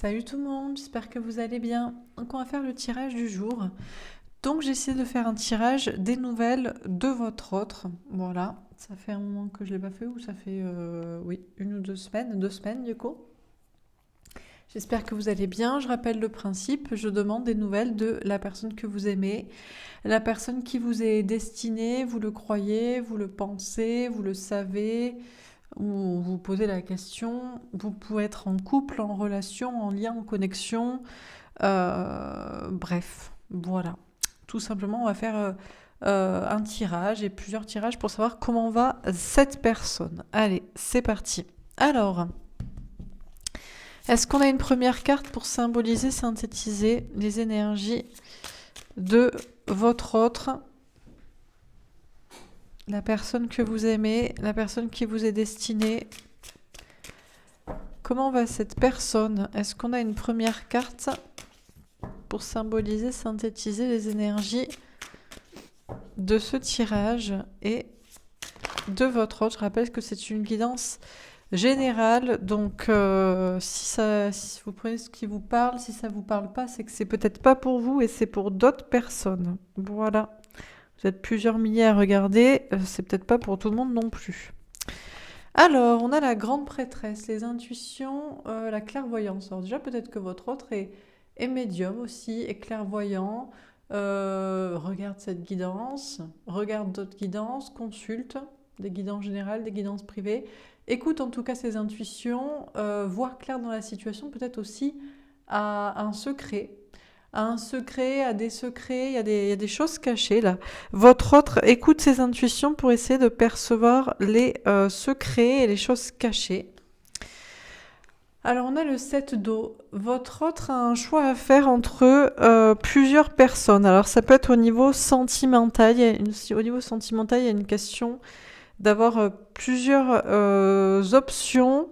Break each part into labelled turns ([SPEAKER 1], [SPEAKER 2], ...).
[SPEAKER 1] Salut tout le monde, j'espère que vous allez bien. Donc on va faire le tirage du jour. Donc j'ai essayé de faire un tirage des nouvelles de votre autre. Voilà, ça fait un moment que je ne l'ai pas fait ou ça fait oui, 1 ou 2 semaines, 2 semaines du coup. J'espère que vous allez bien. Je rappelle le principe, je demande des nouvelles de la personne que vous aimez, la personne qui vous est destinée, vous le croyez, vous le pensez, vous le savez, ou vous posez la question. Vous pouvez être en couple, en relation, en lien, en connexion. Bref, voilà. Tout simplement, on va faire un tirage et plusieurs tirages pour savoir comment va cette personne. Allez, c'est parti. Alors, est-ce qu'on a une première carte pour symboliser, synthétiser les énergies de votre autre, la personne que vous aimez, la personne qui vous est destinée? Comment va cette personne? Est-ce qu'on a une première carte pour symboliser, synthétiser les énergies de ce tirage et de votre autre? Je rappelle que c'est une guidance générale, donc si vous prenez ce qui vous parle, si ça vous parle pas, c'est que c'est peut-être pas pour vous et c'est pour d'autres personnes. Voilà. Vous êtes plusieurs milliers à regarder, c'est peut-être pas pour tout le monde non plus. Alors, on a la grande prêtresse, les intuitions, la clairvoyance. Alors déjà, peut-être que votre autre est médium aussi, est clairvoyant, regarde cette guidance, regarde d'autres guidances, consulte des guidances générales, des guidances privées, écoute en tout cas ses intuitions, voir clair dans la situation, peut-être aussi à un secret. À un secret, à des secrets, il y a des choses cachées là. Votre autre écoute ses intuitions pour essayer de percevoir les secrets et les choses cachées. Alors on a le 7 d'eau. Votre autre a un choix à faire entre plusieurs personnes. Alors ça peut être au niveau sentimental. Au niveau sentimental, il y a une question d'avoir plusieurs options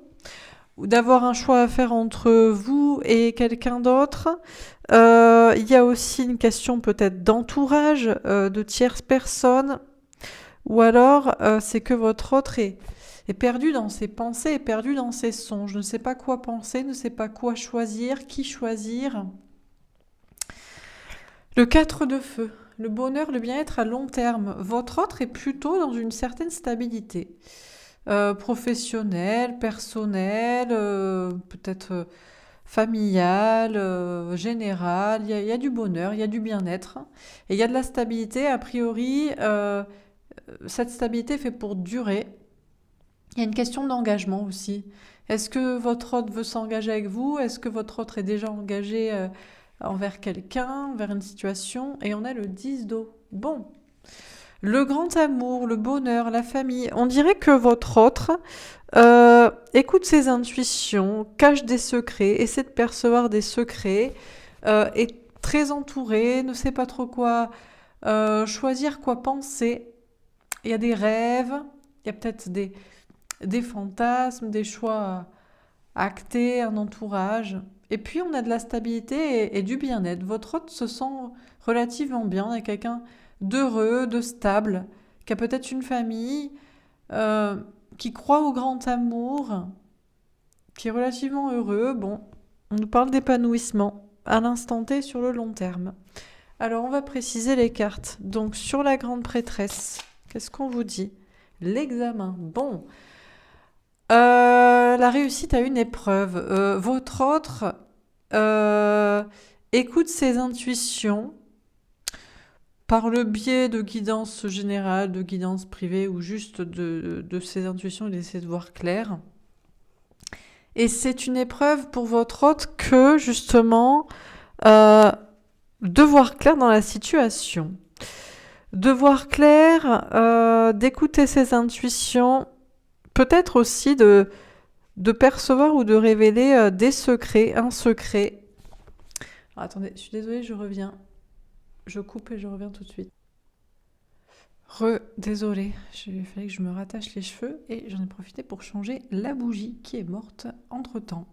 [SPEAKER 1] ou d'avoir un choix à faire entre vous et quelqu'un d'autre. Il y a aussi une question peut-être d'entourage, de tierces personnes, ou alors c'est que votre autre est perdu dans ses pensées, est perdu dans ses songes, ne sait pas quoi penser, ne sait pas quoi choisir, qui choisir. Le 4 de feu, le bonheur, le bien-être à long terme. Votre autre est plutôt dans une certaine stabilité. Professionnelle, personnelle, peut-être familiale, générale. Il y a du bonheur, il y a du bien-être. Et il y a de la stabilité. A priori, cette stabilité est faite pour durer. Il y a une question d'engagement aussi. Est-ce que votre autre veut s'engager avec vous? Est-ce que votre autre est déjà engagé envers quelqu'un, envers une situation? Et on a le 10 d'eau. Bon. Le grand amour, le bonheur, la famille. On dirait que votre autre écoute ses intuitions, cache des secrets, essaie de percevoir des secrets, est très entouré, ne sait pas trop quoi choisir, quoi penser. Il y a des rêves, il y a peut-être des fantasmes, des choix actés, un entourage. Et puis on a de la stabilité et du bien-être. Votre hôte se sent relativement bien, on est quelqu'un d'heureux, de stable, qui a peut-être une famille, qui croit au grand amour, qui est relativement heureux. Bon, on nous parle d'épanouissement à l'instant T sur le long terme. Alors on va préciser les cartes. Donc sur la grande prêtresse, qu'est-ce qu'on vous dit? L'examen. Bon. La réussite à une épreuve. Votre autre écoute ses intuitions par le biais de guidance générale, de guidance privée ou juste de ses intuitions, il essaie de voir clair. Et c'est une épreuve pour votre autre que justement de voir clair dans la situation. De voir clair, d'écouter ses intuitions, peut-être aussi de percevoir ou de révéler des secrets, un secret. Alors, attendez, je suis désolée, je reviens. Je coupe et je reviens tout de suite. Désolée, il fallait que je me rattache les cheveux et j'en ai profité pour changer la bougie qui est morte entre-temps.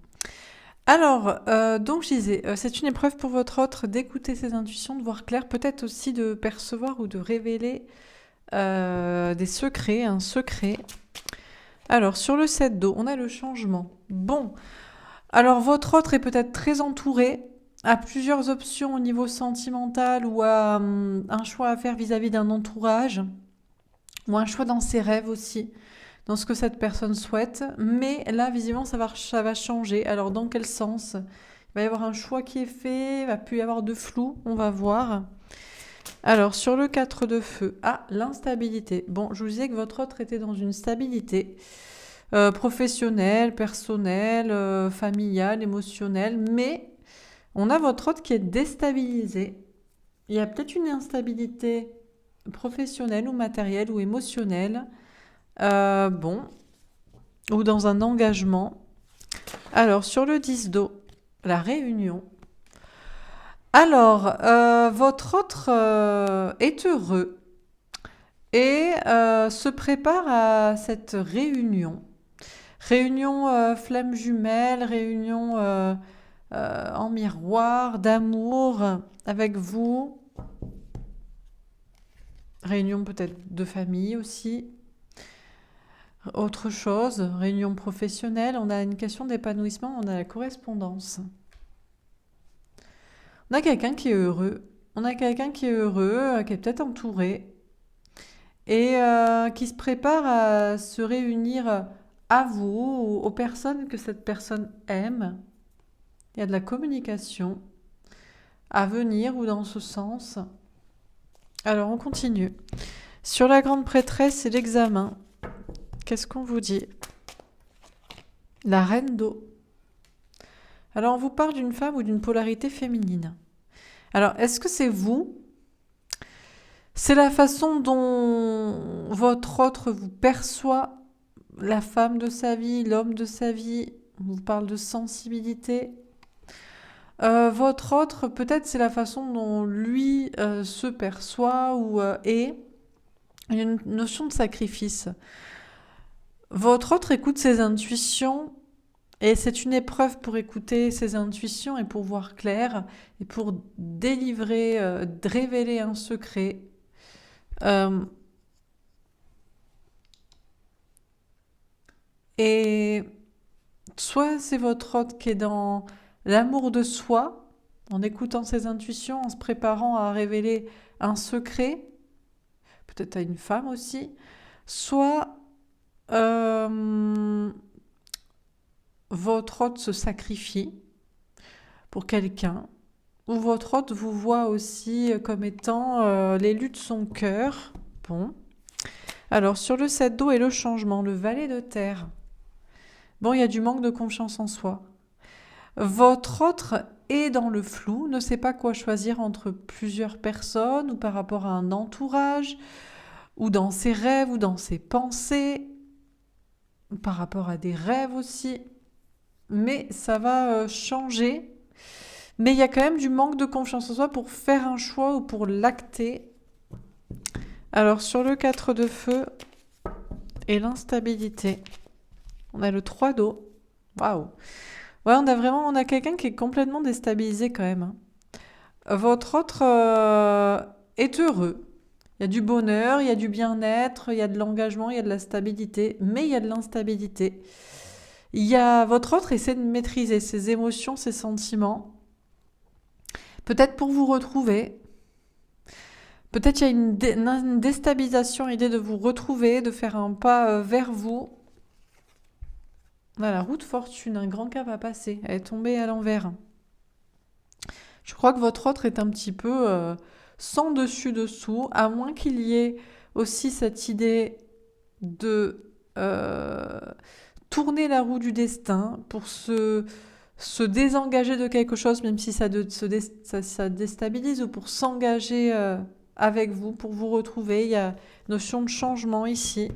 [SPEAKER 1] Alors, donc je disais, c'est une épreuve pour votre autre d'écouter ses intuitions, de voir clair, peut-être aussi de percevoir ou de révéler des secrets, un secret. Alors, sur le 7 d'eau, on a le changement. Bon, Alors, votre autre est peut-être très entouré, a plusieurs options au niveau sentimental ou a un choix à faire vis-à-vis d'un entourage, ou un choix dans ses rêves aussi, dans ce que cette personne souhaite. Mais là, visiblement, ça va changer. Alors, dans quel sens? Il va y avoir un choix qui est fait, il va plus y avoir de flou, on va voir. Alors, sur le 4 de feu, l'instabilité. Bon, je vous disais que votre autre était dans une stabilité professionnelle, personnelle, familiale, émotionnelle, mais on a votre autre qui est déstabilisé. Il y a peut-être une instabilité professionnelle ou matérielle ou émotionnelle, bon, ou dans un engagement. Alors, sur le 10 d'eau, la réunion. Alors, votre autre est heureux et se prépare à cette réunion. Réunion flamme jumelle, réunion en miroir, d'amour avec vous. Réunion peut-être de famille aussi. Autre chose, réunion professionnelle. On a une question d'épanouissement, on a la correspondance. On a quelqu'un qui est heureux. On a quelqu'un qui est heureux, qui est peut-être entouré et qui se prépare à se réunir à vous, aux personnes que cette personne aime. Il y a de la communication à venir ou dans ce sens. Alors, on continue. Sur la grande prêtresse et l'examen, qu'est-ce qu'on vous dit? La reine d'eau. Alors, on vous parle d'une femme ou d'une polarité féminine. Alors, est-ce que c'est vous? C'est la façon dont votre autre vous perçoit, la femme de sa vie, l'homme de sa vie. On vous parle de sensibilité. Votre autre, peut-être c'est la façon dont lui se perçoit ou est. Il y a une notion de sacrifice. Votre autre écoute ses intuitions et c'est une épreuve pour écouter ses intuitions et pour voir clair et pour délivrer, révéler un secret. Et soit c'est votre autre qui est dans l'amour de soi, en écoutant ses intuitions, en se préparant à révéler un secret, peut-être à une femme aussi, soit votre hôte se sacrifie pour quelqu'un, ou votre hôte vous voit aussi comme étant l'élu de son cœur. Bon. Alors, sur le 7 d'eau et le changement, le valet de terre. Bon, il y a du manque de confiance en soi. Votre autre est dans le flou, ne sait pas quoi choisir entre plusieurs personnes ou par rapport à un entourage, ou dans ses rêves, ou dans ses pensées, par rapport à des rêves aussi. Mais ça va changer. Mais il y a quand même du manque de confiance en soi pour faire un choix ou pour l'acter. Alors sur le 4 de feu et l'instabilité, on a le 3 d'eau. Waouh! Ouais, on a quelqu'un qui est complètement déstabilisé quand même. Votre autre est heureux. Il y a du bonheur, il y a du bien-être, il y a de l'engagement, il y a de la stabilité, mais il y a de l'instabilité. Votre autre essaie de maîtriser ses émotions, ses sentiments. Peut-être pour vous retrouver. Peut-être il y a une déstabilisation, l'idée de vous retrouver, de faire un pas vers vous. Voilà, roue de fortune, un grand cap à passer. Elle est tombée à l'envers. Je crois que votre autre est un petit peu sans dessus-dessous, à moins qu'il y ait aussi cette idée de tourner la roue du destin pour se désengager de quelque chose, même si ça déstabilise, ou pour s'engager avec vous, pour vous retrouver. Il y a notion de changement ici.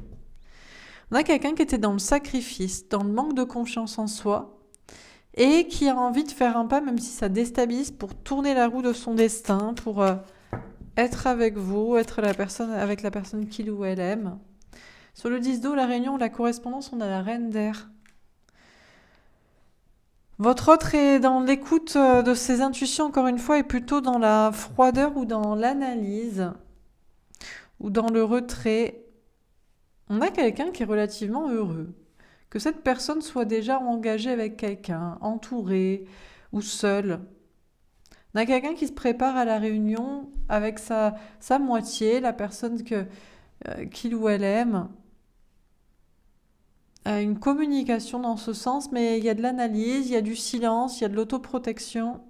[SPEAKER 1] On a quelqu'un qui était dans le sacrifice, dans le manque de confiance en soi, et qui a envie de faire un pas, même si ça déstabilise, pour tourner la roue de son destin, pour être avec vous, être avec la personne qu'il ou elle aime. Sur le 10 d'eau, la réunion, la correspondance, on a la reine d'air. Votre autre est dans l'écoute de ses intuitions, encore une fois, et plutôt dans la froideur ou dans l'analyse, ou dans le retrait. On a quelqu'un qui est relativement heureux, que cette personne soit déjà engagée avec quelqu'un, entourée ou seule. On a quelqu'un qui se prépare à la réunion avec sa moitié, la personne qu'il ou elle aime. Une communication dans ce sens, mais il y a de l'analyse, il y a du silence, il y a de l'autoprotection.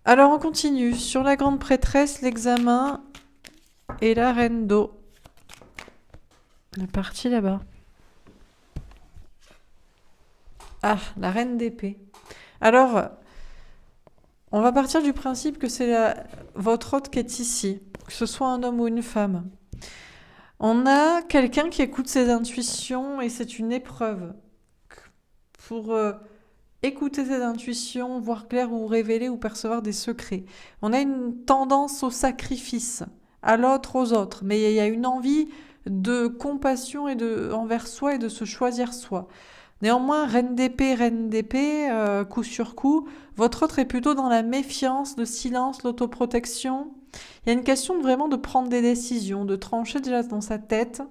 [SPEAKER 1] Alors on continue. Sur la grande prêtresse, l'examen et la reine d'eau. La partie là-bas. Ah, la reine d'épée. Alors, on va partir du principe que c'est votre hôte qui est ici, que ce soit un homme ou une femme. On a quelqu'un qui écoute ses intuitions et c'est une épreuve pour écouter ses intuitions, voir clair ou révéler ou percevoir des secrets. On a une tendance au sacrifice, à l'autre, aux autres, mais il y a une envie de compassion envers soi et de se choisir soi. Néanmoins, reine d'épée, coup sur coup, votre autre est plutôt dans la méfiance, le silence, l'autoprotection. Il y a une question vraiment de prendre des décisions, de trancher déjà dans sa tête,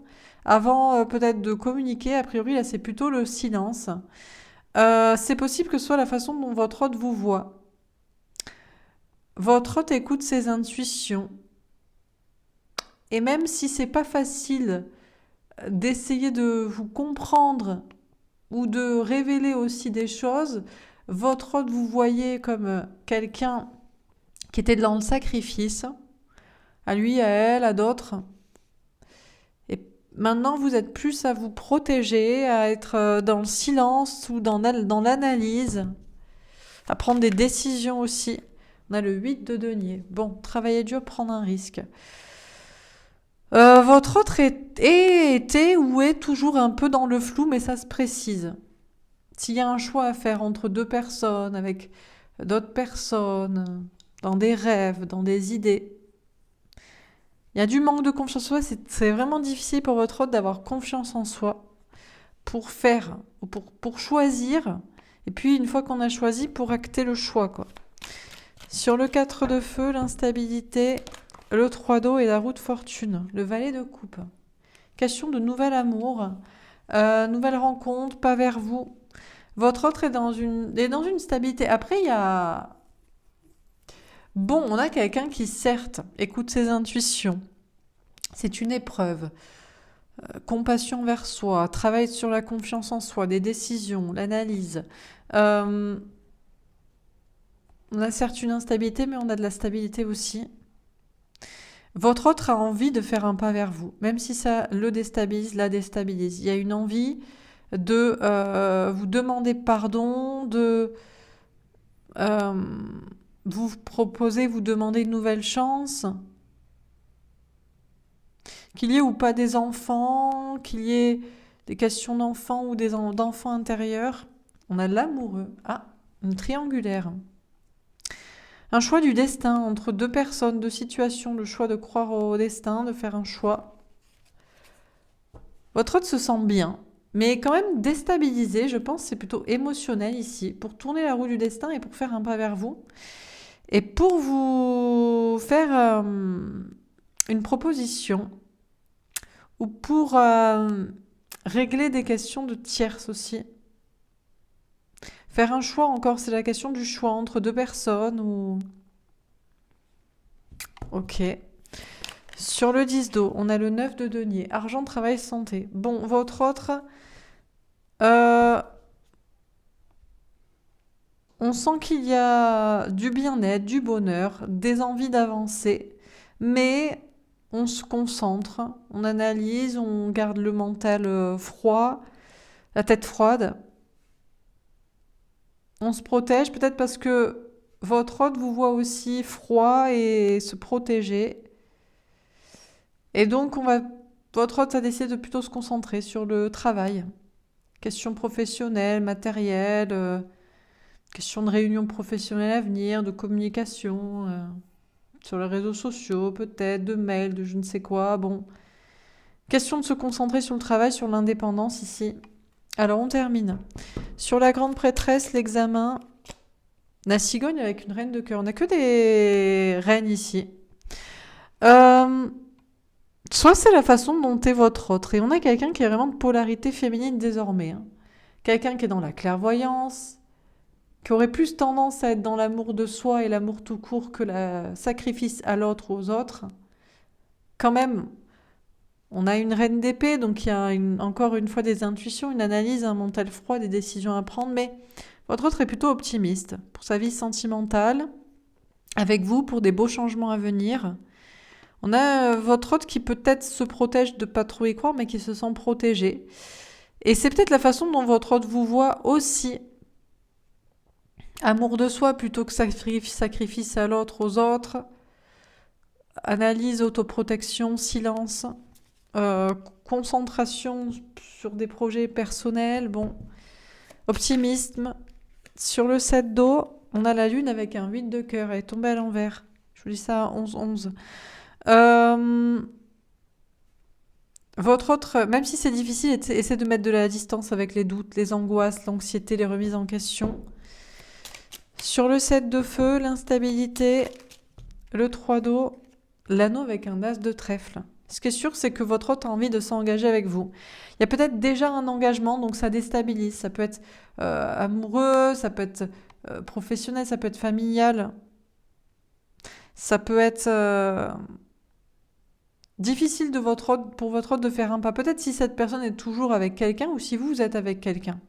[SPEAKER 1] avant peut-être de communiquer. A priori, là, c'est plutôt le silence. C'est possible que ce soit la façon dont votre hôte vous voit. Votre hôte écoute ses intuitions. Et même si c'est pas facile d'essayer de vous comprendre ou de révéler aussi des choses, votre hôte vous voyez comme quelqu'un qui était dans le sacrifice, à lui, à elle, à d'autres. Et maintenant, vous êtes plus à vous protéger, à être dans le silence ou dans l'analyse, à prendre des décisions aussi. On a le 8 de denier. Bon, travailler dur, prendre un risque. Votre autre était ou est toujours un peu dans le flou, mais ça se précise. S'il y a un choix à faire entre deux personnes, avec d'autres personnes, dans des rêves, dans des idées, il y a du manque de confiance en soi. C'est vraiment difficile pour votre hôte d'avoir confiance en soi pour faire, pour choisir. Et puis, une fois qu'on a choisi, pour acter le choix, quoi. Sur le 4 de feu, l'instabilité, le 3 d'eau et la roue de fortune, le valet de coupe. Question de nouvel amour, nouvelle rencontre, pas vers vous. Votre autre est dans une stabilité. Après, il y a... Bon, on a quelqu'un qui, certes, écoute ses intuitions. C'est une épreuve. Compassion vers soi, travail sur la confiance en soi, des décisions, l'analyse. On a certes une instabilité, mais on a de la stabilité aussi. Votre autre a envie de faire un pas vers vous, même si ça le déstabilise, la déstabilise. Il y a une envie de vous demander pardon, de vous proposer, vous demander une nouvelle chance, qu'il y ait ou pas des enfants, qu'il y ait des questions d'enfants ou d'enfants intérieurs. On a l'amoureux. Ah, une triangulaire. Un choix du destin entre deux personnes, deux situations, le choix de croire au destin, de faire un choix. Votre hôte se sent bien, mais quand même déstabilisé, je pense, c'est plutôt émotionnel ici, pour tourner la roue du destin et pour faire un pas vers vous. Et pour vous faire une proposition, ou pour régler des questions de tierces aussi. Faire un choix encore, c'est la question du choix entre deux personnes ou... Ok. Sur le 10 d'eau, on a le 9 de denier. Argent, travail, santé. Bon, votre autre... on sent qu'il y a du bien-être, du bonheur, des envies d'avancer, mais on se concentre, on analyse, on garde le mental froid, la tête froide. On se protège peut-être parce que votre hôte vous voit aussi froid et se protéger. Et donc, votre hôte a décidé de plutôt se concentrer sur le travail. Questions professionnelles, matérielles, questions de réunions professionnelles à venir, de communication, sur les réseaux sociaux peut-être, de mails, de je ne sais quoi. Bon, question de se concentrer sur le travail, sur l'indépendance ici. Alors, on termine. Sur la grande prêtresse, l'examen, la cigogne avec une reine de cœur. On n'a que des reines ici. Soit c'est la façon dont est votre autre. Et on a quelqu'un qui est vraiment de polarité féminine désormais, hein. Quelqu'un qui est dans la clairvoyance, qui aurait plus tendance à être dans l'amour de soi et l'amour tout court que le sacrifice à l'autre ou aux autres. Quand même, on a une reine d'épée, donc il y a encore une fois des intuitions, une analyse, un mental froid, des décisions à prendre, mais votre autre est plutôt optimiste pour sa vie sentimentale, avec vous, pour des beaux changements à venir. On a votre autre qui peut-être se protège de pas trop y croire, mais qui se sent protégé. Et c'est peut-être la façon dont votre autre vous voit aussi. Amour de soi plutôt que sacrifice à l'autre, aux autres. Analyse, autoprotection, silence. Concentration sur des projets personnels. Bon, optimisme. Sur le 7 d'eau, on a la lune avec un 8 de cœur. Elle est tombée à l'envers. Je vous dis ça à 11-11. Votre autre, même si c'est difficile, essayez de mettre de la distance avec les doutes, les angoisses, l'anxiété, les remises en question. Sur le 7 de feu, l'instabilité, le 3 d'eau, l'anneau avec un as de trèfle. Ce qui est sûr, c'est que votre autre a envie de s'engager avec vous. Il y a peut-être déjà un engagement, donc ça déstabilise. Ça peut être amoureux, ça peut être professionnel, ça peut être familial. Ça peut être difficile pour votre autre de faire un pas. Peut-être si cette personne est toujours avec quelqu'un ou si vous êtes avec quelqu'un.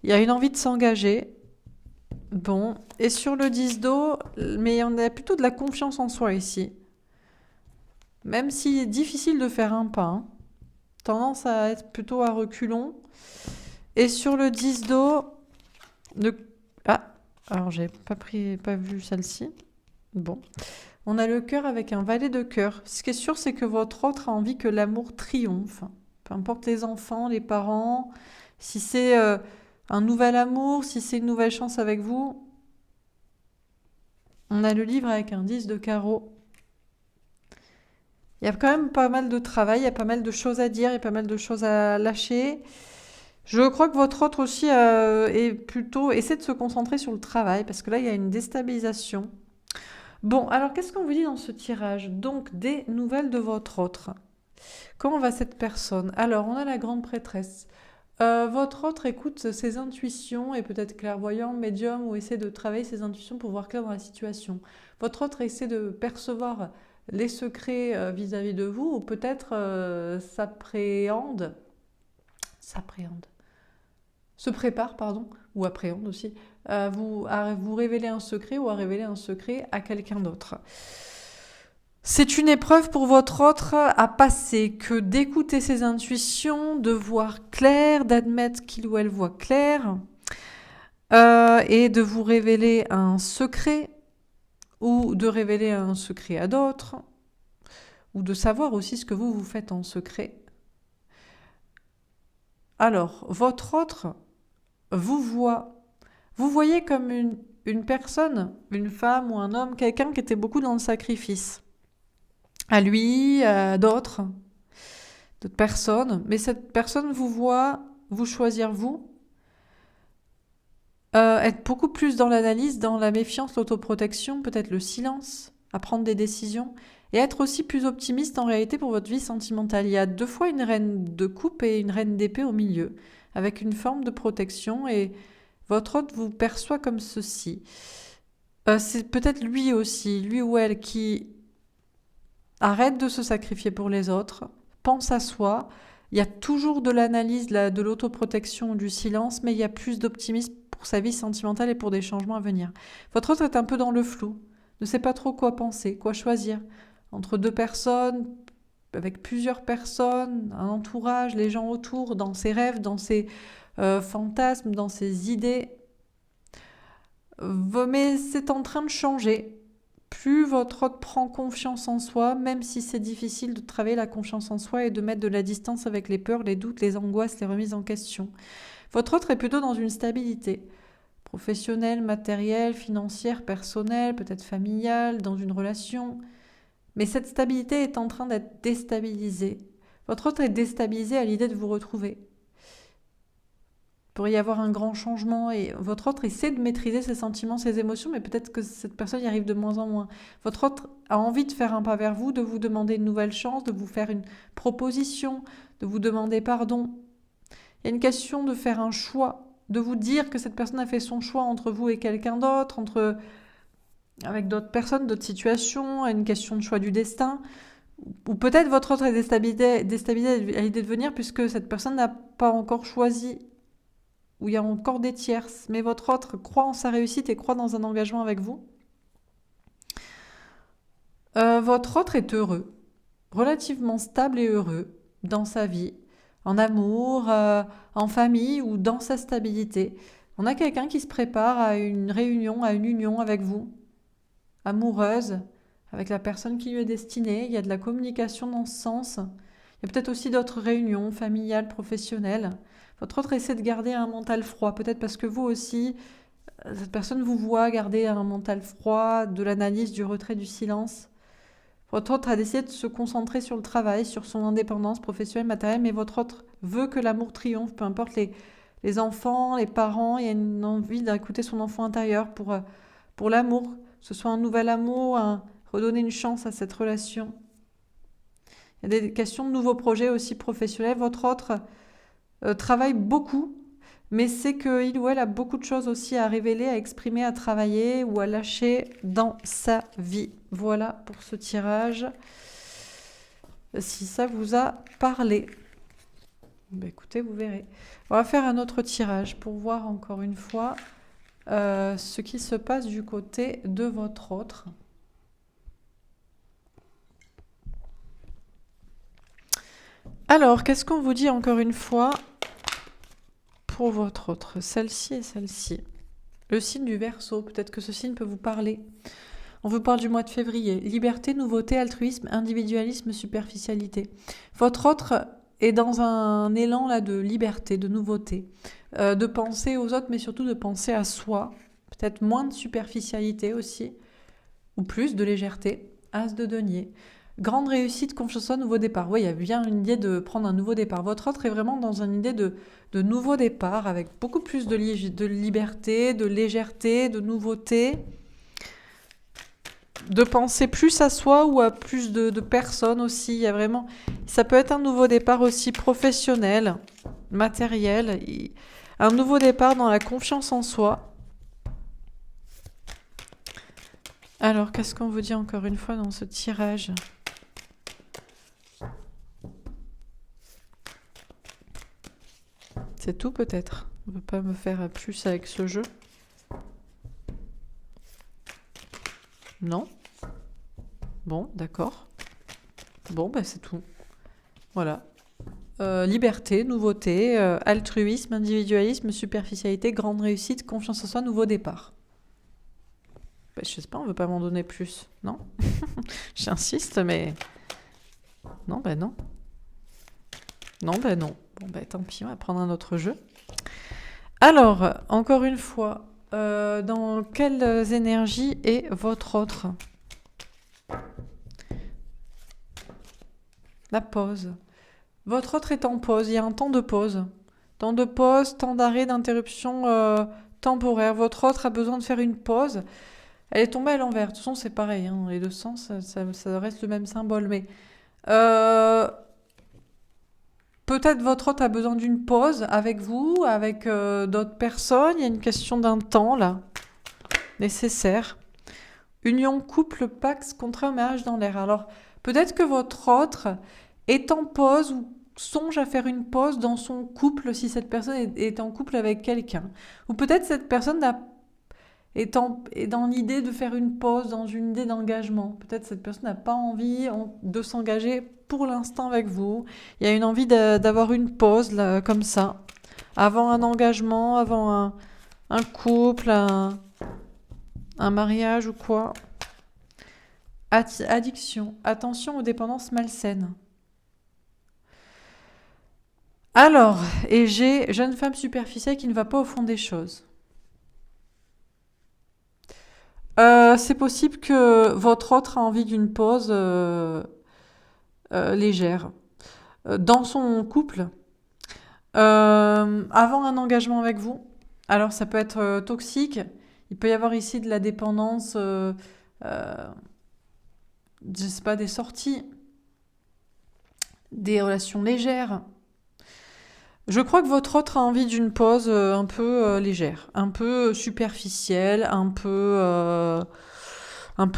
[SPEAKER 1] Il y a une envie de s'engager. Bon, et sur le 10 d'eau, mais on a plutôt de la confiance en soi ici. Même s'il est difficile de faire un pas, hein. Tendance à être plutôt à reculons. Et sur le 10 d'eau, ah, alors j'ai pas vu celle-ci. Bon. On a le cœur avec un valet de cœur. Ce qui est sûr, c'est que votre autre a envie que l'amour triomphe. Peu importe les enfants, les parents, si c'est un nouvel amour, si c'est une nouvelle chance avec vous. On a le livre avec un 10 de carreau. Il y a quand même pas mal de travail, il y a pas mal de choses à dire, il y a pas mal de choses à lâcher. Je crois que votre autre aussi essaie de se concentrer sur le travail, parce que là, il y a une déstabilisation. Bon, alors qu'est-ce qu'on vous dit dans ce tirage? Donc, des nouvelles de votre autre. Comment va cette personne? Alors, on a la grande prêtresse. Votre autre écoute ses intuitions et peut-être clairvoyant, médium, ou essaie de travailler ses intuitions pour voir clair dans la situation. Votre autre essaie de percevoir les secrets vis-à-vis de vous, ou peut-être se prépare, pardon, ou appréhende aussi, à vous révéler un secret ou à révéler un secret à quelqu'un d'autre. C'est une épreuve pour votre autre à passer que d'écouter ses intuitions, de voir clair, d'admettre qu'il ou elle voit clair, et de vous révéler un secret ou de révéler un secret à d'autres, ou de savoir aussi ce que vous faites en secret. Alors, votre autre vous voyez comme une personne, une femme ou un homme, quelqu'un qui était beaucoup dans le sacrifice. À lui, à d'autres personnes. Mais cette personne vous voit, vous choisir vous, être beaucoup plus dans l'analyse, dans la méfiance, l'autoprotection, peut-être le silence, à prendre des décisions, et être aussi plus optimiste en réalité pour votre vie sentimentale. Il y a 2 fois une reine de coupe et une reine d'épée au milieu, avec une forme de protection, et votre autre vous perçoit comme ceci. C'est peut-être lui aussi, lui ou elle, qui arrête de se sacrifier pour les autres, pense à soi. Il y a toujours de l'analyse, de l'autoprotection, du silence, mais il y a plus d'optimisme pour sa vie sentimentale et pour des changements à venir. Votre autre est un peu dans le flou, ne sait pas trop quoi penser, quoi choisir. Entre 2 personnes, avec plusieurs personnes, un entourage, les gens autour, dans ses rêves, dans ses fantasmes, dans ses idées. Mais c'est en train de changer. Plus votre autre prend confiance en soi, même si c'est difficile de travailler la confiance en soi et de mettre de la distance avec les peurs, les doutes, les angoisses, les remises en question. Votre autre est plutôt dans une stabilité professionnelle, matérielle, financière, personnelle, peut-être familiale, dans une relation. Mais cette stabilité est en train d'être déstabilisée. Votre autre est déstabilisé à l'idée de vous retrouver. pourrait y avoir un grand changement et votre autre essaie de maîtriser ses sentiments, ses émotions, mais peut-être que cette personne y arrive de moins en moins. Votre autre a envie de faire un pas vers vous, de vous demander une nouvelle chance, de vous faire une proposition, de vous demander pardon. Il y a une question de faire un choix, de vous dire que cette personne a fait son choix entre vous et quelqu'un d'autre, avec d'autres personnes, d'autres situations, une question de choix du destin. Ou peut-être votre autre est déstabilisé à l'idée de venir puisque cette personne n'a pas encore choisi, où il y a encore des tierces, mais votre autre croit en sa réussite et croit dans un engagement avec vous. Votre autre est heureux, relativement stable et heureux dans sa vie, en amour, en famille ou dans sa stabilité. On a quelqu'un qui se prépare à une réunion, à une union avec vous, amoureuse, avec la personne qui lui est destinée. Il y a de la communication dans ce sens. Il y a peut-être aussi d'autres réunions familiales, professionnelles. Votre autre essaie de garder un mental froid, peut-être parce que vous aussi, cette personne vous voit garder un mental froid, de l'analyse, du retrait, du silence. Votre autre a décidé de se concentrer sur le travail, sur son indépendance professionnelle, matérielle, mais votre autre veut que l'amour triomphe, peu importe les enfants, les parents, il y a une envie d'écouter son enfant intérieur pour l'amour, que ce soit un nouvel amour, redonner une chance à cette relation. Il y a des questions de nouveaux projets aussi professionnels. Votre autre travaille beaucoup, mais c'est qu'il ou elle a beaucoup de choses aussi à révéler, à exprimer, à travailler ou à lâcher dans sa vie. Voilà pour ce tirage. Si ça vous a parlé. Écoutez, vous verrez. On va faire un autre tirage pour voir encore une fois ce qui se passe du côté de votre autre. Alors, qu'est-ce qu'on vous dit encore une fois pour votre autre, celle-ci et celle-ci? Le signe du Verseau, peut-être que ce signe peut vous parler. On vous parle du mois de février. Liberté, nouveauté, altruisme, individualisme, superficialité. Votre autre est dans un élan là de liberté, de nouveauté, de penser aux autres, mais surtout de penser à soi. Peut-être moins de superficialité aussi, ou plus de légèreté. As de denier. Grande réussite, confiance en soi, nouveau départ. Oui, il y a bien une idée de prendre un nouveau départ. Votre autre est vraiment dans une idée de nouveau départ, avec beaucoup plus de liberté, de légèreté, de nouveauté, de penser plus à soi ou à plus de personnes aussi. Il y a vraiment, ça peut être un nouveau départ aussi professionnel, matériel, un nouveau départ dans la confiance en soi. Alors, qu'est-ce qu'on vous dit encore une fois dans ce tirage ? C'est tout peut-être. On ne peut pas me faire plus avec ce jeu. Non. Bon, d'accord. Bon, c'est tout. Voilà. Liberté, nouveauté, altruisme, individualisme, superficialité, grande réussite, confiance en soi, nouveau départ. Je sais pas, on veut pas m'en donner plus, non? J'insiste, mais... Non, non. Non, non. Bon, tant pis, on va prendre un autre jeu. Alors, encore une fois, dans quelles énergies est votre autre? La pause. Votre autre est en pause, il y a un temps de pause. Temps de pause, temps d'arrêt, d'interruption temporaire. Votre autre a besoin de faire une pause. Elle est tombée à l'envers. De toute façon, c'est pareil, hein, dans les deux sens, ça reste le même symbole. Mais peut-être votre autre a besoin d'une pause avec vous, avec d'autres personnes. Il y a une question d'un temps, là, nécessaire. Union, couple, pax, contrat, mariage dans l'air. Alors, peut-être que votre autre est en pause ou songe à faire une pause dans son couple si cette personne est en couple avec quelqu'un. Ou peut-être cette personne est dans l'idée de faire une pause, dans une idée d'engagement. Peut-être cette personne n'a pas envie de s'engager pour l'instant avec vous. Il y a une envie d'avoir une pause là, comme ça, avant un engagement, avant un couple, un mariage ou quoi. Addiction, attention aux dépendances malsaines. Alors, et j'ai jeune femme superficielle qui ne va pas au fond des choses. C'est possible que votre autre a envie d'une pause légère dans son couple. Avant un engagement avec vous. Alors, ça peut être toxique. Il peut y avoir ici de la dépendance, euh, je sais pas, des sorties, des relations légères. Je crois que votre autre a envie d'une pause un peu légère, un peu superficielle, un peu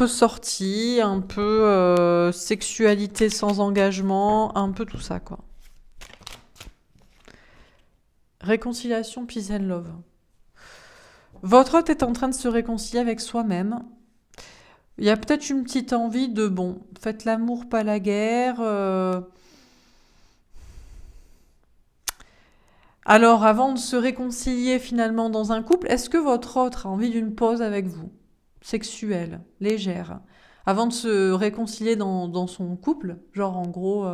[SPEAKER 1] sortie, un peu sexualité sans engagement, un peu tout ça, quoi. Réconciliation, peace and love. Votre hôte est en train de se réconcilier avec soi-même. Il y a peut-être une petite envie de, bon, faites l'amour, pas la guerre. Alors, avant de se réconcilier finalement dans un couple, est-ce que votre autre a envie d'une pause avec vous? Sexuelle, légère. Avant de se réconcilier dans son couple, genre en gros,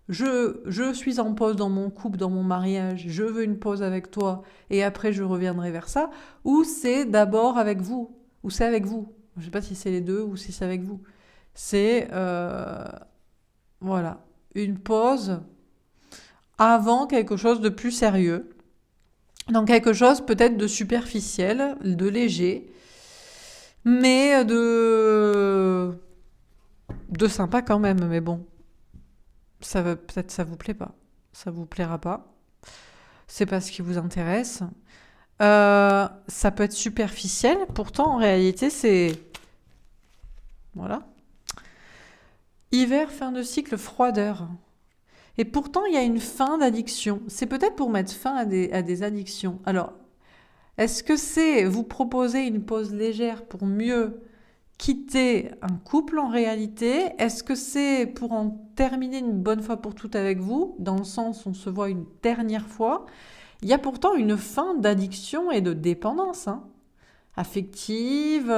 [SPEAKER 1] je suis en pause dans mon couple, dans mon mariage, je veux une pause avec toi et après je reviendrai vers ça, ou c'est d'abord avec vous, ou c'est avec vous. Je ne sais pas si c'est les deux ou si c'est avec vous. C'est, voilà, une pause avant quelque chose de plus sérieux. Donc quelque chose peut-être de superficiel, de léger, mais de sympa quand même. Mais bon, ça va peut-être ça vous plaît pas, ça vous plaira pas. C'est pas ce qui vous intéresse. Ça peut être superficiel, pourtant en réalité c'est voilà. Hiver, fin de cycle, froideur. Et pourtant il y a une fin d'addiction. C'est peut-être pour mettre fin à des addictions. Alors est-ce que c'est vous proposer une pause légère pour mieux quitter un couple en réalité? Est-ce que c'est pour en terminer une bonne fois pour toutes avec vous, dans le sens où on se voit une dernière fois? Il y a pourtant une fin d'addiction et de dépendance, hein, affective,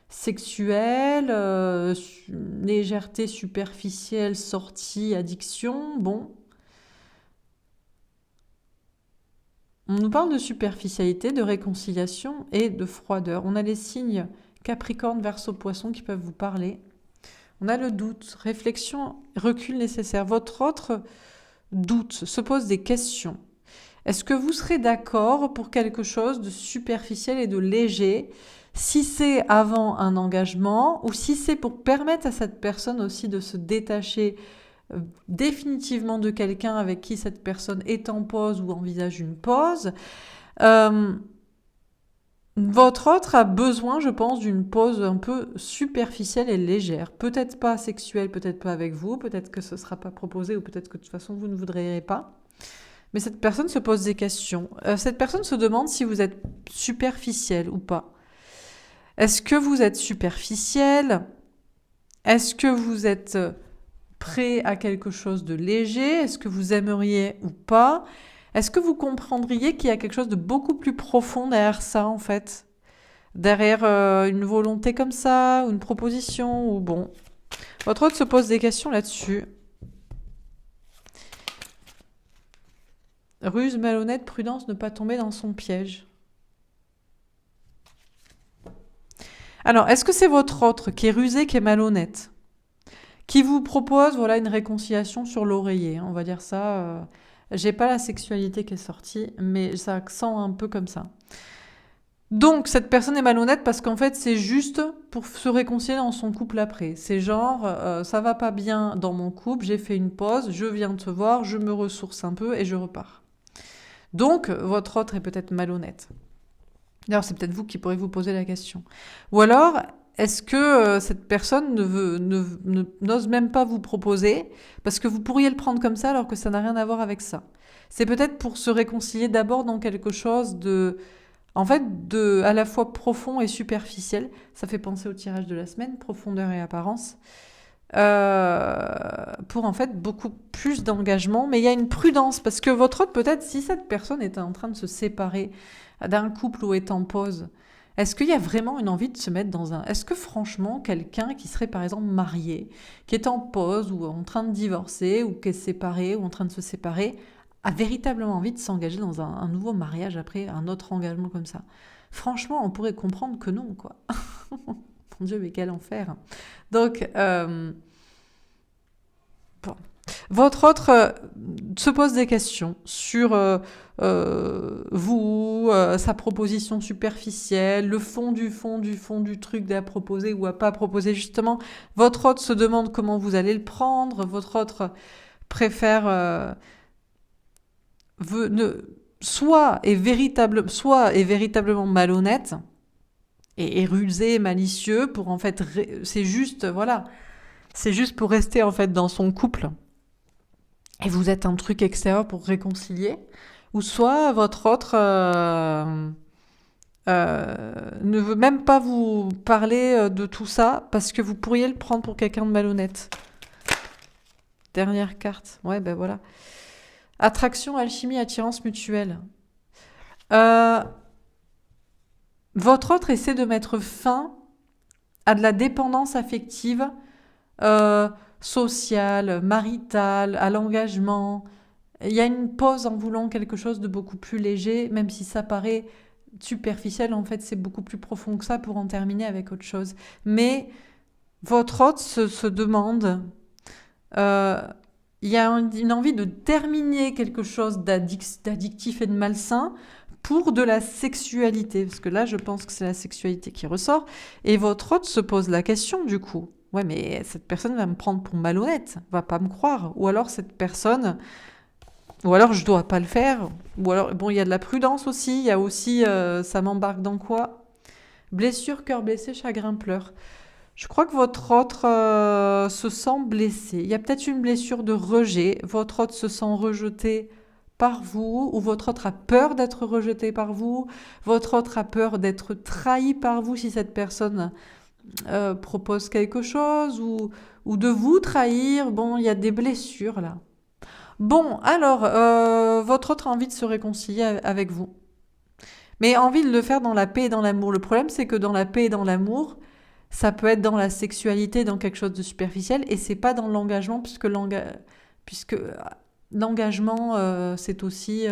[SPEAKER 1] sexuelle, légèreté superficielle, sortie, addiction. Bon, on nous parle de superficialité, de réconciliation et de froideur. On a les signes Capricorne, Verseau, Poisson qui peuvent vous parler. On a le doute, réflexion, recul nécessaire. Votre autre doute, se pose des questions. Est-ce que vous serez d'accord pour quelque chose de superficiel et de léger si c'est avant un engagement ou si c'est pour permettre à cette personne aussi de se détacher définitivement de quelqu'un avec qui cette personne est en pause ou envisage une pause. Votre autre a besoin, je pense, d'une pause un peu superficielle et légère. Peut-être pas sexuelle, peut-être pas avec vous, peut-être que ce ne sera pas proposé ou peut-être que de toute façon vous ne voudriez pas. Mais cette personne se pose des questions. Cette personne se demande si vous êtes superficiel ou pas. Est-ce que vous êtes superficiel? Est-ce que vous êtes prêt à quelque chose de léger? Est-ce que vous aimeriez ou pas? Est-ce que vous comprendriez qu'il y a quelque chose de beaucoup plus profond derrière ça, en fait? Derrière une volonté comme ça, ou une proposition, ou bon. Votre autre se pose des questions là-dessus. Ruse, malhonnête, prudence, ne pas tomber dans son piège. Alors, est-ce que c'est votre autre qui est rusé, qui est malhonnête, qui vous propose voilà une réconciliation sur l'oreiller, on va dire ça. J'ai pas la sexualité qui est sortie, mais ça sent un peu comme ça. Donc cette personne est malhonnête parce qu'en fait c'est juste pour se réconcilier dans son couple après. C'est genre ça va pas bien dans mon couple, j'ai fait une pause, je viens de te voir, je me ressource un peu et je repars. Donc votre autre est peut-être malhonnête. D'ailleurs c'est peut-être vous qui pourrez vous poser la question. Ou alors est-ce que cette personne n'ose même pas vous proposer parce que vous pourriez le prendre comme ça alors que ça n'a rien à voir avec ça. C'est peut-être pour se réconcilier d'abord dans quelque chose de, en fait, à la fois profond et superficiel. Ça fait penser au tirage de la semaine, profondeur et apparence. Pour en fait beaucoup plus d'engagement, mais il y a une prudence parce que votre autre, peut-être, si cette personne est en train de se séparer d'un couple ou est en pause, est-ce qu'il y a vraiment une envie de se mettre dans un... Est-ce que franchement, quelqu'un qui serait par exemple marié, qui est en pause ou en train de divorcer ou qui est séparé ou en train de se séparer, a véritablement envie de s'engager dans un nouveau mariage après un autre engagement comme ça? Franchement, on pourrait comprendre que non, quoi. Mon Dieu, mais quel enfer. Donc, bon. Votre autre se pose des questions sur vous, sa proposition superficielle, le fond du truc à proposer ou à pas proposer. Justement, votre autre se demande comment vous allez le prendre. Votre autre préfère soit est véritablement malhonnête et rusé, malicieux pour en fait, c'est juste pour rester en fait dans son couple. Et vous êtes un truc extérieur pour réconcilier. Ou soit votre autre ne veut même pas vous parler de tout ça parce que vous pourriez le prendre pour quelqu'un de malhonnête. Dernière carte. Ouais, ben voilà. Attraction, alchimie, attirance mutuelle. Votre autre essaie de mettre fin à de la dépendance affective, sociale, maritale, à l'engagement. Il y a une pause en voulant quelque chose de beaucoup plus léger, même si ça paraît superficiel, en fait c'est beaucoup plus profond que ça pour en terminer avec autre chose. Mais votre hôte se demande, il y a une envie de terminer quelque chose d'addictif et de malsain pour de la sexualité, parce que là je pense que c'est la sexualité qui ressort, et votre hôte se pose la question du coup, ouais mais cette personne va me prendre pour malhonnête, va pas me croire, ou alors cette personne... Ou alors je dois pas le faire. Ou alors, bon, il y a de la prudence aussi. Il y a aussi, ça m'embarque dans quoi? Blessure, cœur blessé, chagrin, pleurs. Je crois que votre autre se sent blessé. Il y a peut-être une blessure de rejet. Votre autre se sent rejeté par vous, ou votre autre a peur d'être rejeté par vous. Votre autre a peur d'être trahi par vous si cette personne propose quelque chose, ou de vous trahir. Bon, il y a des blessures là. Bon, alors, votre autre a envie de se réconcilier avec vous. Mais envie de le faire dans la paix et dans l'amour. Le problème, c'est que dans la paix et dans l'amour, ça peut être dans la sexualité, dans quelque chose de superficiel, et c'est pas dans l'engagement, puisque l'engagement, c'est aussi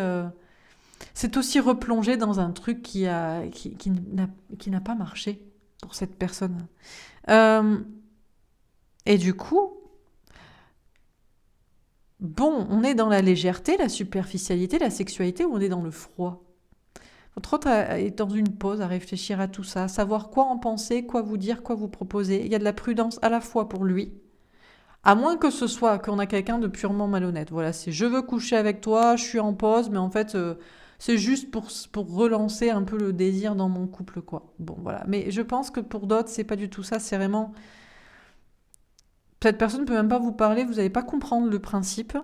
[SPEAKER 1] replonger dans un truc qui n'a pas marché pour cette personne. Et du coup, bon, on est dans la légèreté, la superficialité, la sexualité, ou on est dans le froid? Votre autre est dans une pause à réfléchir à tout ça, à savoir quoi en penser, quoi vous dire, quoi vous proposer. Il y a de la prudence à la fois pour lui, à moins que ce soit qu'on a quelqu'un de purement malhonnête. Voilà, c'est je veux coucher avec toi, je suis en pause, mais en fait, c'est juste pour relancer un peu le désir dans mon couple, quoi. Bon, voilà. Mais je pense que pour d'autres, c'est pas du tout ça, c'est vraiment... Cette personne ne peut même pas vous parler, vous n'allez pas comprendre le principe.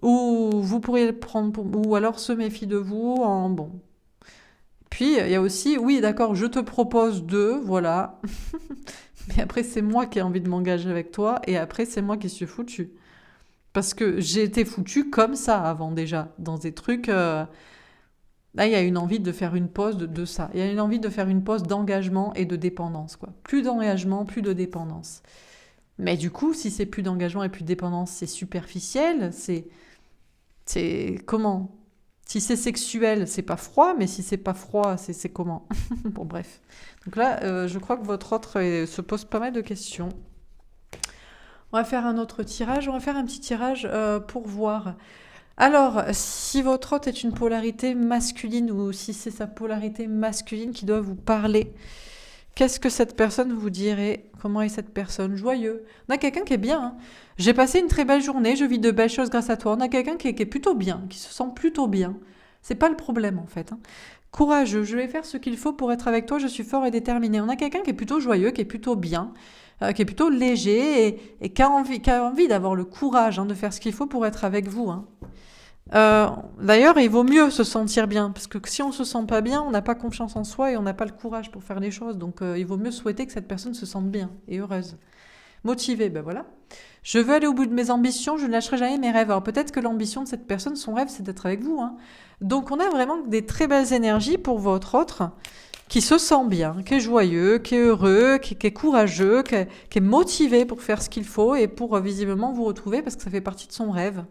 [SPEAKER 1] Ou vous pourriez le prendre ou alors se méfie de vous en bon. Puis il y a aussi, oui d'accord, je te propose de, voilà. Mais après c'est moi qui ai envie de m'engager avec toi et après c'est moi qui suis foutu. Parce que j'ai été foutu comme ça avant déjà, dans des trucs... Là, il y a une envie de faire une pause de ça. Il y a une envie de faire une pause d'engagement et de dépendance, quoi. Plus d'engagement, plus de dépendance. Mais du coup, si c'est plus d'engagement et plus de dépendance, c'est superficiel, c'est comment? Si c'est sexuel, c'est pas froid, mais si c'est pas froid, c'est comment? Bon, bref. Donc là, je crois que votre autre se pose pas mal de questions. On va faire un autre tirage. On va faire un petit tirage pour voir. Alors, si votre autre est une polarité masculine ou si c'est sa polarité masculine qui doit vous parler, qu'est-ce que cette personne vous dirait? Comment est cette personne? Joyeux. On a quelqu'un qui est bien. Hein. J'ai passé une très belle journée, je vis de belles choses grâce à toi. On a quelqu'un qui est plutôt bien, qui se sent plutôt bien. C'est pas le problème en fait. Hein. Courageux, je vais faire ce qu'il faut pour être avec toi, je suis fort et déterminé. On a quelqu'un qui est plutôt joyeux, qui est plutôt bien, qui est plutôt léger et qui a envie d'avoir le courage de faire ce qu'il faut pour être avec vous. Hein. D'ailleurs, il vaut mieux se sentir bien, parce que si on se sent pas bien, on n'a pas confiance en soi et on n'a pas le courage pour faire les choses. Donc, il vaut mieux souhaiter que cette personne se sente bien et heureuse. Motivée, ben voilà. Je veux aller au bout de mes ambitions, je ne lâcherai jamais mes rêves. Alors peut-être que l'ambition de cette personne, son rêve, c'est d'être avec vous. Hein. Donc, on a vraiment des très belles énergies pour votre autre, qui se sent bien, qui est joyeux, qui est heureux, qui est courageux, qui est motivé pour faire ce qu'il faut et pour visiblement vous retrouver, parce que ça fait partie de son rêve.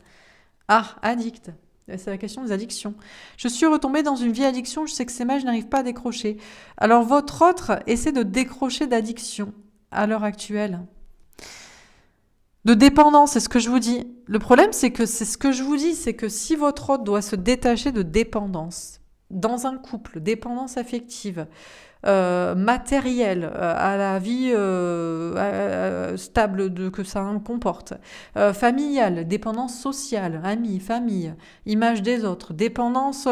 [SPEAKER 1] Ah, addict. C'est la question des addictions. Je suis retombée dans une vieille addiction, je sais que c'est mal, je n'arrive pas à décrocher. Alors, votre autre essaie de décrocher d'addiction à l'heure actuelle. De dépendance, c'est ce que je vous dis. Le problème, c'est que c'est ce que je vous dis, c'est que si votre hôte doit se détacher de dépendance, dans un couple, dépendance affective, matérielle, à la vie stable que ça comporte, familiale, dépendance sociale, amis, famille, image des autres, dépendance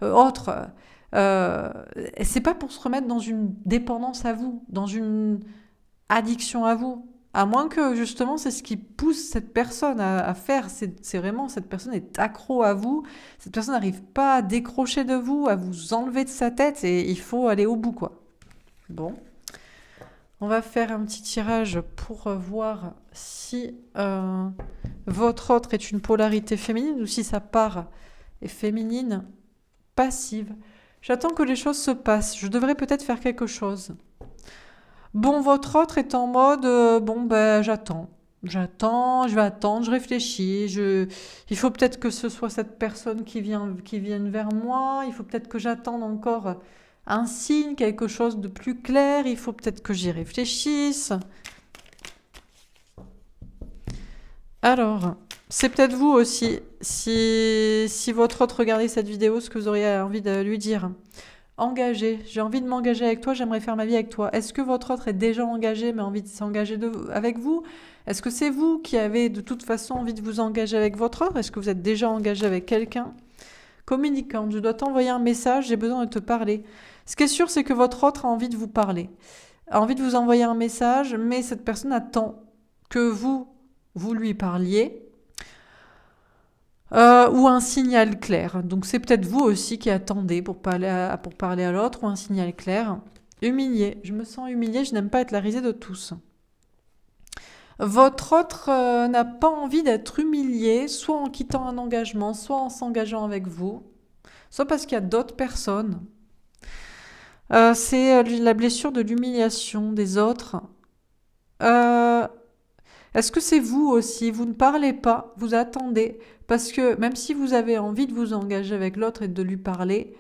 [SPEAKER 1] autre, c'est pas pour se remettre dans une dépendance à vous, dans une addiction à vous. À moins que justement c'est ce qui pousse cette personne à faire, c'est vraiment cette personne est accro à vous, cette personne n'arrive pas à décrocher de vous, à vous enlever de sa tête et il faut aller au bout quoi. Bon, on va faire un petit tirage pour voir si votre autre est une polarité féminine ou si sa part est féminine, passive. J'attends que les choses se passent, je devrais peut-être faire quelque chose. Bon, votre autre est en mode, j'attends. J'attends, je vais attendre, je réfléchis. Il faut peut-être que ce soit cette personne qui vienne vers moi. Il faut peut-être que j'attende encore un signe, quelque chose de plus clair. Il faut peut-être que j'y réfléchisse. Alors, c'est peut-être vous aussi, si votre autre regardait cette vidéo, ce que vous auriez envie de lui dire. Engagé, j'ai envie de m'engager avec toi, j'aimerais faire ma vie avec toi. Est-ce que votre autre est déjà engagé mais envie de s'engager avec vous? Est-ce que c'est vous qui avez de toute façon envie de vous engager avec votre autre? Est-ce que vous êtes déjà engagé avec quelqu'un? Communicante, je dois t'envoyer un message, j'ai besoin de te parler. Ce qui est sûr, c'est que votre autre a envie de vous parler, a envie de vous envoyer un message, mais cette personne attend que vous lui parliez. Ou un signal clair. Donc c'est peut-être vous aussi qui attendez pour parler à l'autre, ou un signal clair. Humilié. Je me sens humiliée, je n'aime pas être la risée de tous. Votre autre n'a pas envie d'être humilié, soit en quittant un engagement, soit en s'engageant avec vous, soit parce qu'il y a d'autres personnes. C'est la blessure de l'humiliation des autres. Est-ce que c'est vous aussi? Vous ne parlez pas, vous attendez. Parce que même si vous avez envie de vous engager avec l'autre et de lui parler,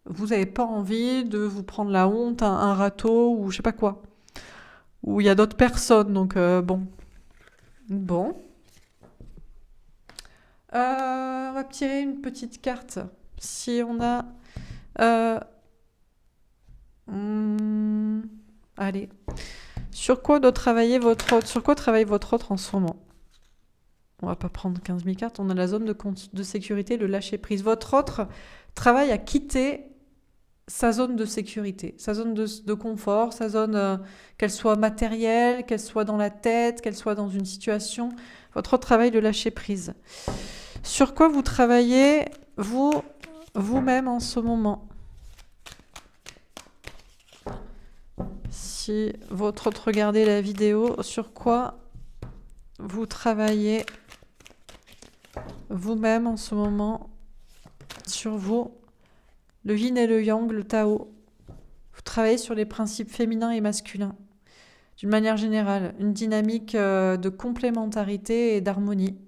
[SPEAKER 1] vous n'avez pas envie de vous prendre la honte, un râteau ou je sais pas quoi. Ou il y a d'autres personnes, donc bon. Bon. On va tirer une petite carte. Si on a... allez. Sur quoi doit travailler votre autre? Sur quoi travaille votre autre en ce moment? On va pas prendre 15 000 cartes. On a la zone de sécurité, le lâcher prise. Votre autre travaille à quitter sa zone de sécurité, sa zone de confort, sa zone, qu'elle soit matérielle, qu'elle soit dans la tête, qu'elle soit dans une situation. Votre autre travaille le lâcher prise. Sur quoi vous travaillez vous-même en ce moment? Si votre autre regardait la vidéo, sur quoi vous travaillez vous-même en ce moment, sur vous, le yin et le yang, le Tao. Vous travaillez sur les principes féminins et masculins. D'une manière générale, une dynamique de complémentarité et d'harmonie.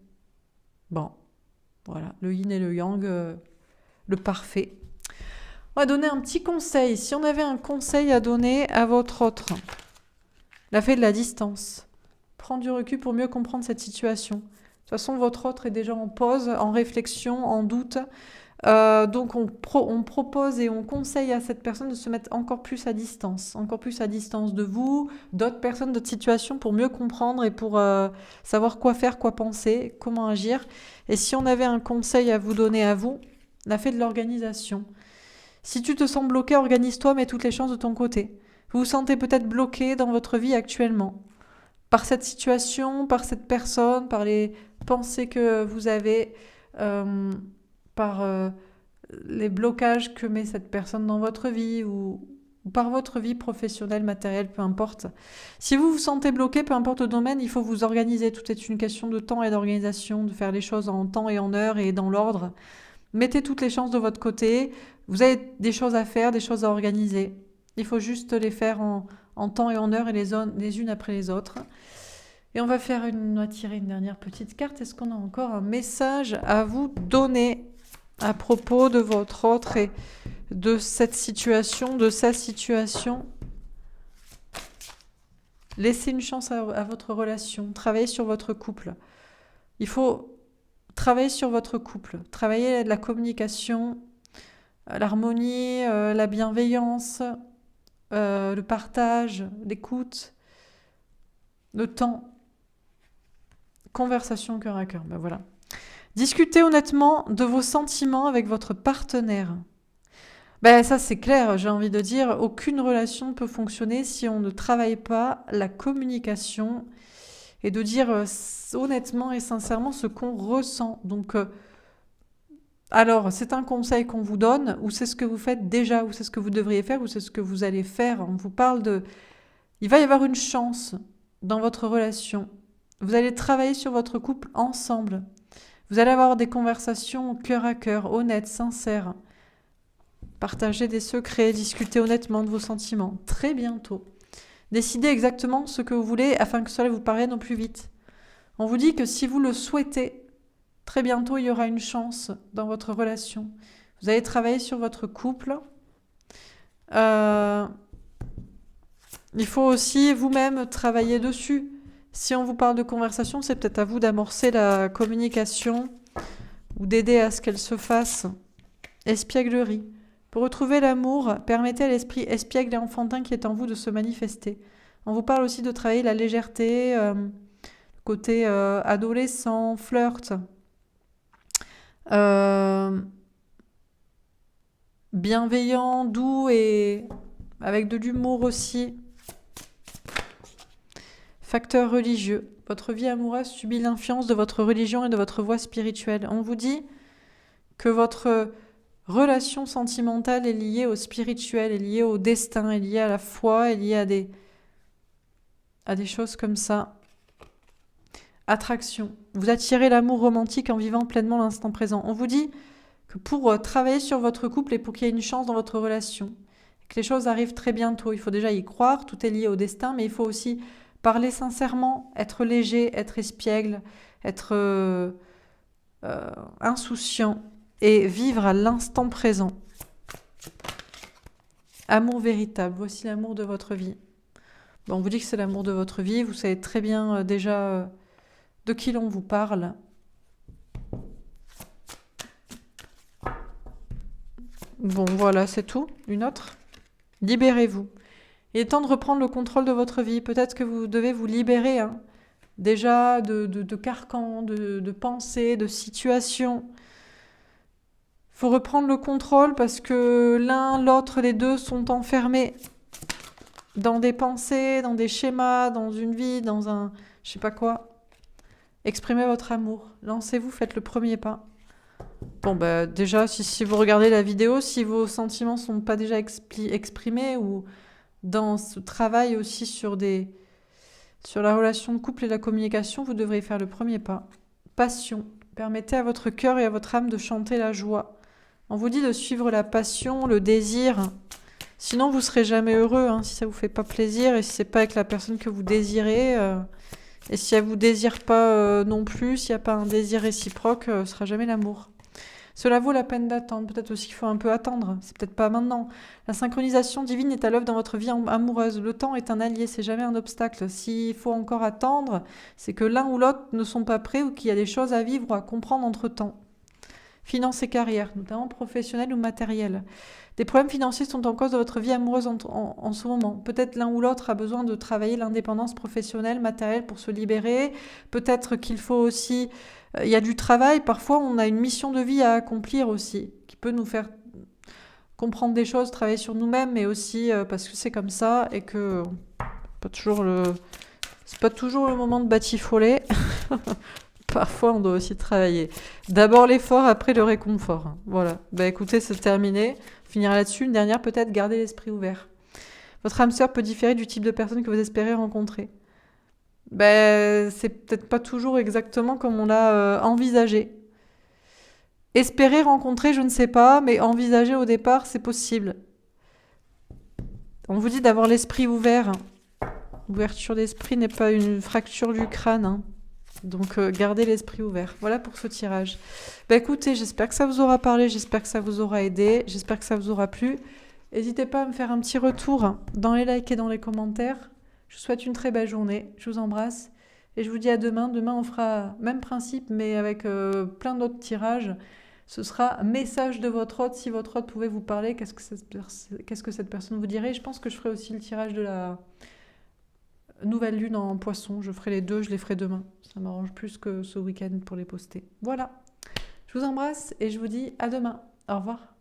[SPEAKER 1] Bon, voilà, le yin et le yang, le parfait. On va donner un petit conseil. Si on avait un conseil à donner à votre autre, la fée de la distance. Prendre du recul pour mieux comprendre cette situation. De toute façon, votre autre est déjà en pause, en réflexion, en doute. Donc on propose et on conseille à cette personne de se mettre encore plus à distance de vous, d'autres personnes, d'autres situations pour mieux comprendre et pour savoir quoi faire, quoi penser, comment agir. Et si on avait un conseil à vous donner à vous, la fée de l'organisation. Si tu te sens bloqué, organise-toi, mets toutes les chances de ton côté. Vous vous sentez peut-être bloqué dans votre vie actuellement. Par cette situation, par cette personne, par les pensées que vous avez, par les blocages que met cette personne dans votre vie ou par votre vie professionnelle, matérielle, peu importe. Si vous vous sentez bloqué, peu importe le domaine, il faut vous organiser. Tout est une question de temps et d'organisation, de faire les choses en temps et en heure et dans l'ordre. Mettez toutes les chances de votre côté. Vous avez des choses à faire, des choses à organiser. Il faut juste les faire en temps et en heure et les unes après les autres. Et on va tirer une dernière petite carte. Est-ce qu'on a encore un message à vous donner à propos de votre autre et de cette situation, de sa situation? Laissez une chance à votre relation. Travaillez sur votre couple. Il faut travailler sur votre couple. Travailler la communication, l'harmonie, la bienveillance, le partage, l'écoute, le temps. Conversation cœur à cœur. Ben voilà. Discutez honnêtement de vos sentiments avec votre partenaire. Ben ça c'est clair, j'ai envie de dire, aucune relation ne peut fonctionner si on ne travaille pas la communication et de dire honnêtement et sincèrement ce qu'on ressent. Donc, alors, c'est un conseil qu'on vous donne, ou c'est ce que vous faites déjà, ou c'est ce que vous devriez faire, ou c'est ce que vous allez faire. On vous parle de... Il va y avoir une chance dans votre relation. Vous allez travailler sur votre couple ensemble. Vous allez avoir des conversations cœur à cœur, honnêtes, sincères. Partagez des secrets, discutez honnêtement de vos sentiments. Très bientôt. Décidez exactement ce que vous voulez afin que cela vous parvienne au plus vite. On vous dit que si vous le souhaitez, très bientôt il y aura une chance dans votre relation. Vous allez travailler sur votre couple. Il faut aussi vous-même travailler dessus. Si on vous parle de conversation, c'est peut-être à vous d'amorcer la communication ou d'aider à ce qu'elle se fasse. Espièglerie. Pour retrouver l'amour, permettez à l'esprit espiègle et enfantin qui est en vous de se manifester. On vous parle aussi de travailler la légèreté, côté adolescent, flirt, bienveillant, doux et avec de l'humour aussi. Facteur religieux. Votre vie amoureuse subit l'influence de votre religion et de votre voie spirituelle. On vous dit que votre relation sentimentale est liée au spirituel, est liée au destin, est liée à la foi, est liée à des choses comme ça. Attraction. Vous attirez l'amour romantique en vivant pleinement l'instant présent. On vous dit que pour travailler sur votre couple et pour qu'il y ait une chance dans votre relation, que les choses arrivent très bientôt, il faut déjà y croire, tout est lié au destin, mais il faut aussi parler sincèrement, être léger, être espiègle, être insouciant et vivre à l'instant présent. Amour véritable, voici l'amour de votre vie. Bon, on vous dit que c'est l'amour de votre vie, vous savez très bien déjà de qui l'on vous parle. Bon, voilà, c'est tout. Une autre ? Libérez-vous. Il est temps de reprendre le contrôle de votre vie. Peut-être que vous devez vous libérer déjà de carcans, de pensées, de situations. Il faut reprendre le contrôle parce que l'un, l'autre, les deux sont enfermés dans des pensées, dans des schémas, dans une vie, dans un... je sais pas quoi. Exprimez votre amour. Lancez-vous, faites le premier pas. Bon, bah déjà, si vous regardez la vidéo, si vos sentiments ne sont pas déjà exprimés ou dans ce travail aussi sur la relation de couple et la communication, vous devrez faire le premier pas. Passion. Permettez à votre cœur et à votre âme de chanter la joie. On vous dit de suivre la passion, le désir. Sinon, vous ne serez jamais heureux si ça ne vous fait pas plaisir et si ce n'est pas avec la personne que vous désirez. Et si elle ne vous désire pas non plus, s'il n'y a pas un désir réciproque, ce ne sera jamais l'amour. Cela vaut la peine d'attendre. Peut-être aussi qu'il faut un peu attendre. C'est peut-être pas maintenant. La synchronisation divine est à l'œuvre dans votre vie amoureuse. Le temps est un allié, c'est jamais un obstacle. S'il faut encore attendre, c'est que l'un ou l'autre ne sont pas prêts ou qu'il y a des choses à vivre ou à comprendre entre-temps. Finances et carrière, notamment professionnelles ou matérielles. Des problèmes financiers sont en cause de votre vie amoureuse en ce moment. Peut-être l'un ou l'autre a besoin de travailler l'indépendance professionnelle, matérielle pour se libérer. Peut-être qu'il faut aussi... il y a du travail. Parfois, on a une mission de vie à accomplir aussi, qui peut nous faire comprendre des choses, travailler sur nous-mêmes, mais aussi parce que c'est comme ça et que c'est pas toujours le moment de batifoler. Parfois, on doit aussi travailler. D'abord l'effort, après le réconfort. Voilà. Écoutez, c'est terminé. On finira là-dessus. Une dernière, peut-être, gardez l'esprit ouvert. Votre âme sœur peut différer du type de personne que vous espérez rencontrer. C'est peut-être pas toujours exactement comme on l'a envisagé. Espérer rencontrer, je ne sais pas, mais envisager au départ, c'est possible. On vous dit d'avoir l'esprit ouvert. L'ouverture d'esprit n'est pas une fracture du crâne. Donc, gardez l'esprit ouvert. Voilà pour ce tirage. Écoutez, j'espère que ça vous aura parlé, j'espère que ça vous aura aidé, j'espère que ça vous aura plu. N'hésitez pas à me faire un petit retour dans les likes et dans les commentaires. Je vous souhaite une très belle journée. Je vous embrasse. Et je vous dis à demain. Demain, on fera même principe, mais avec plein d'autres tirages. Ce sera message de votre hôte. Si votre hôte pouvait vous parler, qu'est-ce que cette personne vous dirait? Je pense que je ferai aussi le tirage de la nouvelle lune en poisson. Je ferai les deux, je les ferai demain. Ça m'arrange plus que ce week-end pour les poster. Voilà. Je vous embrasse et je vous dis à demain. Au revoir.